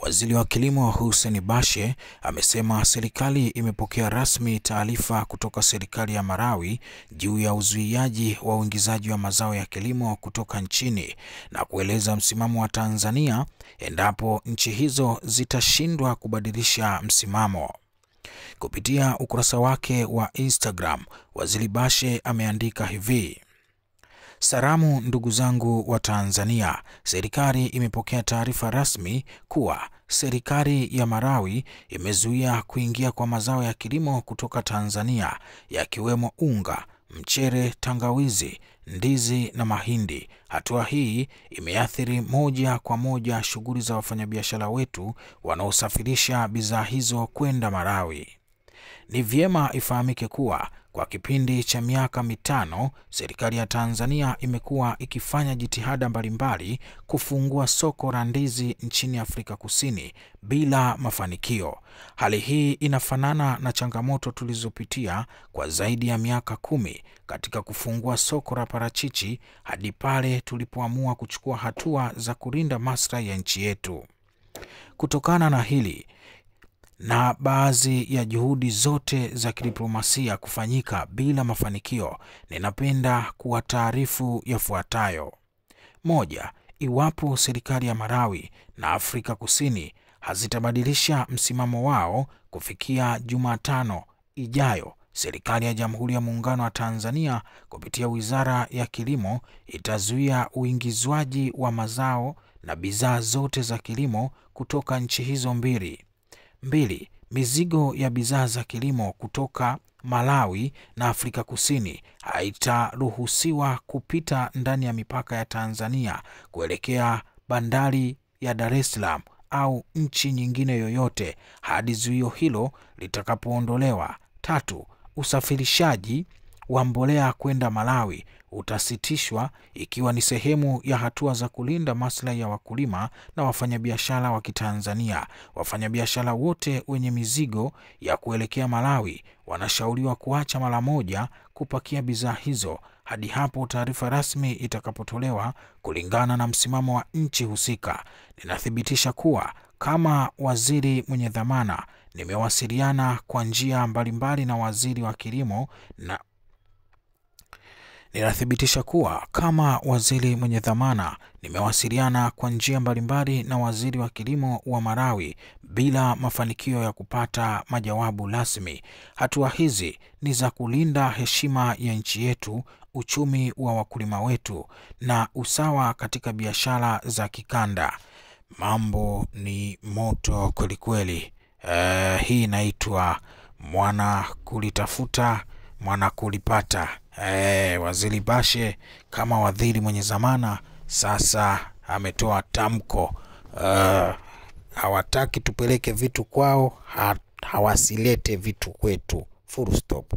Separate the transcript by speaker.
Speaker 1: Waziri wa Kilimo Hussein Bashe amesema serikali imepokea rasmi taarifa kutoka serikali ya Malawi juu ya uzuiaji wa uingizaji wa mazao ya kilimo kutoka nchini na kueleza msimamo wa Tanzania endapo nchi hizo zitashindwa kubadilisha msimamo. Kupitia ukurasa wake wa Instagram, Waziri Bashe ameandika hivi: Salamu ndugu zangu wa Tanzania, serikali imepokea taarifa rasmi kuwa serikali ya Malawi imezuia kuingia kwa mazao ya kilimo kutoka Tanzania yakiwemo unga, mchele, tangawizi, ndizi na mahindi. Hatua hii imeathiri moja kwa moja shughuli za wafanyabiashara wetu wanaosafirisha bidhaa hizo kwenda Malawi. Ni vyema ifahamike kuwa kwa kipindi cha miaka 5 serikali ya Tanzania imekuwa ikifanya jitihada mbalimbali kufungua soko la ndizi nchini Afrika Kusini bila mafanikio. Hali hii inafanana na changamoto tulizopitia kwa zaidi ya miaka 10 katika kufungua soko la parachichi hadi pale tulipoamua kuchukua hatua za kulinda maslahi ya nchi yetu. Kutokana na hili na baadhi ya juhudi zote za kidiplomasia kufanyika bila mafanikio, ninapenda kuwataarifu yafuatayo. 1. Iwapo serikali ya Malawi na Afrika Kusini hazitabadilisha msimamo wao kufikia Jumatano ijayo, serikali ya Jamhuri ya Muungano wa Tanzania kupitia Wizara ya Kilimo itazuia uingizwaji wa mazao na bidhaa zote za kilimo kutoka nchi hizo mbili. 2. Mizigo ya bidhaa za kilimo kutoka Malawi na Afrika Kusini haitaruhusiwa kupita ndani ya mipaka ya Tanzania kuelekea bandari ya Dar es Salaam au nchi nyingine yoyote hadi zuio hilo litakapoondolewa. 3. Usafirishaji wa mbolea kwenda Malawi utasitishwa ikiwa ni sehemu ya hatua za kulinda maslahi ya wakulima na wafanyabiashara wa Kitanzania. Wafanyabiashara wote wenye mizigo ya kuelekea Malawi wanashauriwa kuacha mara moja kupakia bidhaa hizo hadi hapo taarifa rasmi itakapotolewa kulingana na msimamo wa nchi husika. Ninathibitisha kuwa kama waziri mwenye dhamana nimewasiliana kwa njia mbalimbali na waziri wa kilimo na waziri wa kilimo wa Malawi bila mafanikio ya kupata majawabu rasmi. Hatua hizi ni za kulinda heshima ya nchi yetu, uchumi wa wakulima wetu na usawa katika biashara za kikanda. Mambo ni moto kweli kweli. Hii inaitwa mwana kulitafuta mwana kulipata. Waziri Bashe kama waziri mwenye dhamana sasa ametoa tamko. Hawataki tupeleke vitu kwao, hawasilete vitu kwetu. Full stop.